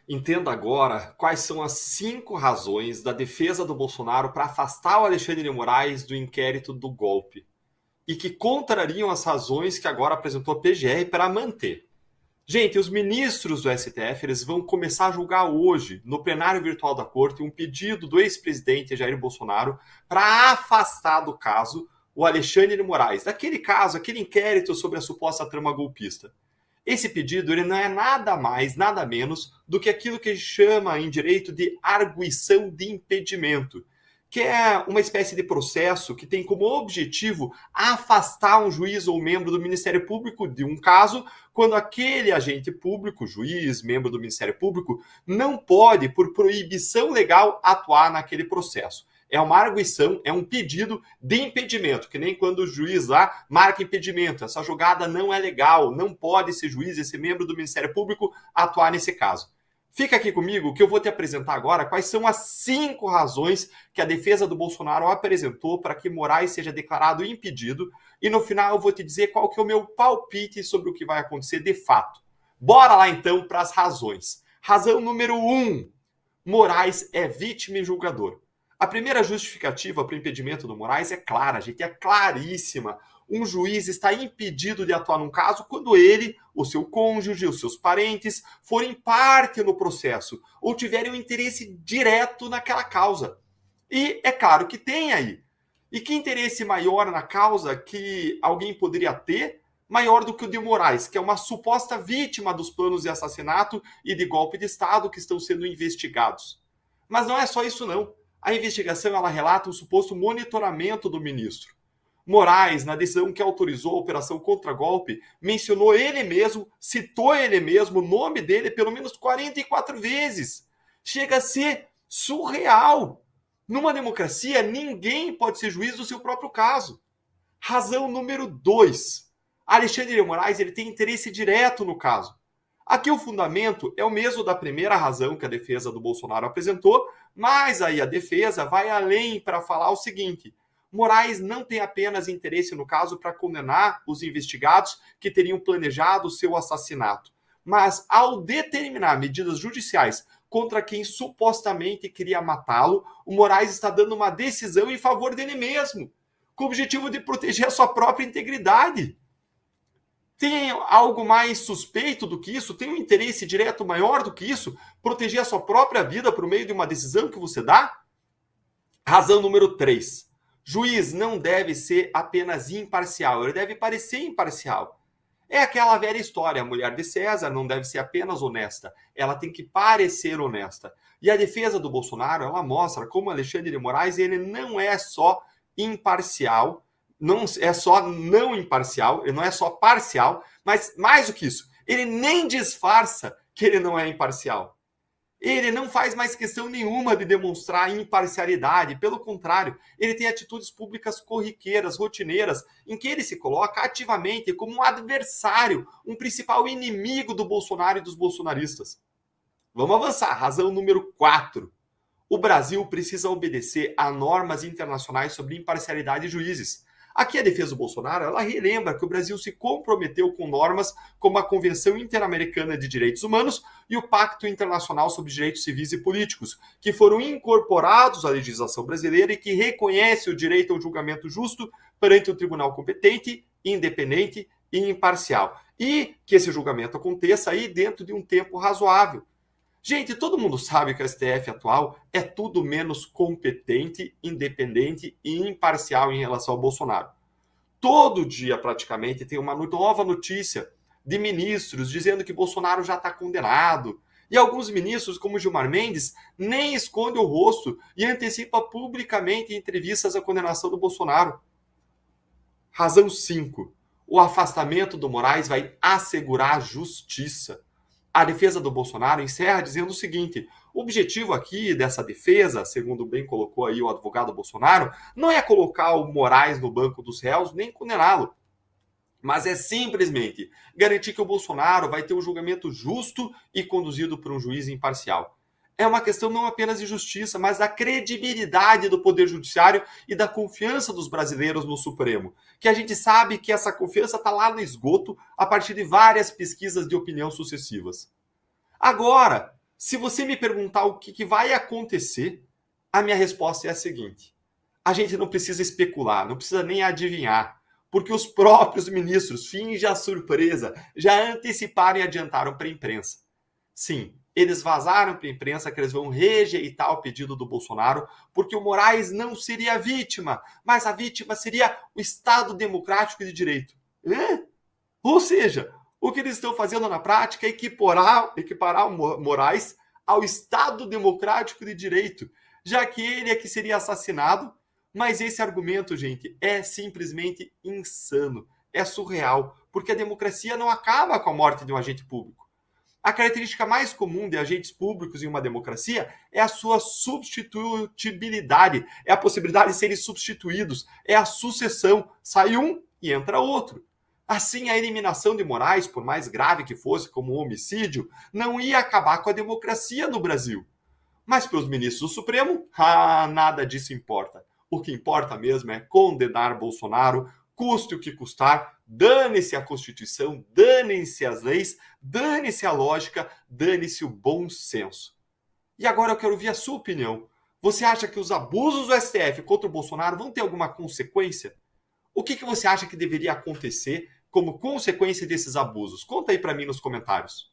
Entenda agora quais são as 5 razões da defesa do Bolsonaro para afastar o Alexandre de Moraes do inquérito do golpe e que contrariam as razões que agora apresentou a PGR para manter. Gente, os ministros do STF eles vão começar a julgar hoje, no plenário virtual da Corte, um pedido do ex-presidente Jair Bolsonaro para afastar do caso o Alexandre de Moraes, daquele caso, aquele inquérito sobre a suposta trama golpista. Esse pedido ele não é nada mais, nada menos do que aquilo que a gente chama em direito de arguição de impedimento, que é uma espécie de processo que tem como objetivo afastar um juiz ou membro do Ministério Público de um caso, quando aquele agente público, juiz, membro do Ministério Público, não pode, por proibição legal, atuar naquele processo. É uma arguição, é um pedido de impedimento, que nem quando o juiz lá marca impedimento. Essa jogada não é legal, não pode esse juiz, esse membro do Ministério Público atuar nesse caso. Fica aqui comigo que eu vou te apresentar agora quais são as 5 razões que a defesa do Bolsonaro apresentou para que Moraes seja declarado impedido e no final eu vou te dizer qual que é o meu palpite sobre o que vai acontecer de fato. Bora lá então para as razões. Razão número 1. Moraes é vítima e julgador. A primeira justificativa para o impedimento do Moraes é clara, gente, é claríssima. Um juiz está impedido de atuar num caso quando ele, o seu cônjuge, os seus parentes forem parte no processo ou tiverem um interesse direto naquela causa. E é claro que tem aí. E que interesse maior na causa que alguém poderia ter, maior do que o de Moraes, que é uma suposta vítima dos planos de assassinato e de golpe de Estado que estão sendo investigados. Mas não é só isso não. A investigação ela relata um suposto monitoramento do ministro. Moraes, na decisão que autorizou a operação contra-golpe, mencionou ele mesmo, citou ele mesmo, o nome dele pelo menos 44 vezes. Chega a ser surreal. Numa democracia, ninguém pode ser juiz do seu próprio caso. Razão número 2. Alexandre de Moraes ele tem interesse direto no caso. Aqui o fundamento é o mesmo da primeira razão que a defesa do Bolsonaro apresentou, mas aí a defesa vai além para falar o seguinte: Moraes não tem apenas interesse no caso para condenar os investigados que teriam planejado o seu assassinato, mas ao determinar medidas judiciais contra quem supostamente queria matá-lo, o Moraes está dando uma decisão em favor dele mesmo, com o objetivo de proteger a sua própria integridade. Tem algo mais suspeito do que isso? Tem um interesse direto maior do que isso? Proteger a sua própria vida por meio de uma decisão que você dá? Razão número 3. Juiz não deve ser apenas imparcial, ele deve parecer imparcial. É aquela velha história, a mulher de César não deve ser apenas honesta, ela tem que parecer honesta. E a defesa do Bolsonaro, ela mostra como Alexandre de Moraes ele não é só imparcial, não é só não imparcial, ele não é só parcial, mas mais do que isso, ele nem disfarça que ele não é imparcial. Ele não faz mais questão nenhuma de demonstrar imparcialidade, pelo contrário, ele tem atitudes públicas corriqueiras, rotineiras, em que ele se coloca ativamente como um adversário, um principal inimigo do Bolsonaro e dos bolsonaristas. Vamos avançar, razão número 4. O Brasil precisa obedecer a normas internacionais sobre imparcialidade de juízes. Aqui a defesa do Bolsonaro, ela relembra que o Brasil se comprometeu com normas como a Convenção Interamericana de Direitos Humanos e o Pacto Internacional sobre Direitos Civis e Políticos, que foram incorporados à legislação brasileira e que reconhece o direito ao julgamento justo perante um tribunal competente, independente e imparcial. E que esse julgamento aconteça aí dentro de um tempo razoável. Gente, todo mundo sabe que o STF atual é tudo menos competente, independente e imparcial em relação ao Bolsonaro. Todo dia, praticamente, tem uma nova notícia de ministros dizendo que Bolsonaro já está condenado. E alguns ministros, como Gilmar Mendes, nem esconde o rosto e antecipa publicamente em entrevistas a condenação do Bolsonaro. Razão 5. O afastamento do Moraes vai assegurar a justiça. A defesa do Bolsonaro encerra dizendo o seguinte: o objetivo aqui dessa defesa, segundo bem colocou aí o advogado Bolsonaro, não é colocar o Moraes no banco dos réus nem condená-lo, mas é simplesmente garantir que o Bolsonaro vai ter um julgamento justo e conduzido por um juiz imparcial. É uma questão não apenas de justiça, mas da credibilidade do Poder Judiciário e da confiança dos brasileiros no Supremo. Que a gente sabe que essa confiança está lá no esgoto a partir de várias pesquisas de opinião sucessivas. Agora, Se você me perguntar o que vai acontecer, a minha resposta é a seguinte: a gente não precisa especular, não precisa nem adivinhar, porque os próprios ministros, finge a surpresa, já anteciparam e adiantaram para a imprensa. Sim, eles vazaram para a imprensa que eles vão rejeitar o pedido do Bolsonaro, porque o Moraes não seria a vítima, mas a vítima seria o Estado Democrático de Direito. Ou seja, o que eles estão fazendo na prática é equiparar o Moraes ao Estado Democrático de Direito, já que ele é que seria assassinado. Mas esse argumento, gente, é simplesmente insano, é surreal, porque a democracia não acaba com a morte de um agente público. A característica mais comum de agentes públicos em uma democracia é a sua substitutibilidade, é a possibilidade de serem substituídos, é a sucessão, sai um e entra outro. Assim, a eliminação de Moraes, por mais grave que fosse, como um homicídio, não ia acabar com a democracia no Brasil. Mas para os ministros do Supremo, nada disso importa. O que importa mesmo é condenar Bolsonaro, custe o que custar, dane-se a Constituição, dane-se as leis, dane-se a lógica, dane-se o bom senso. E agora eu quero ouvir a sua opinião. Você acha que os abusos do STF contra o Bolsonaro vão ter alguma consequência? O que você acha que deveria acontecer como consequência desses abusos? Conta aí para mim nos comentários.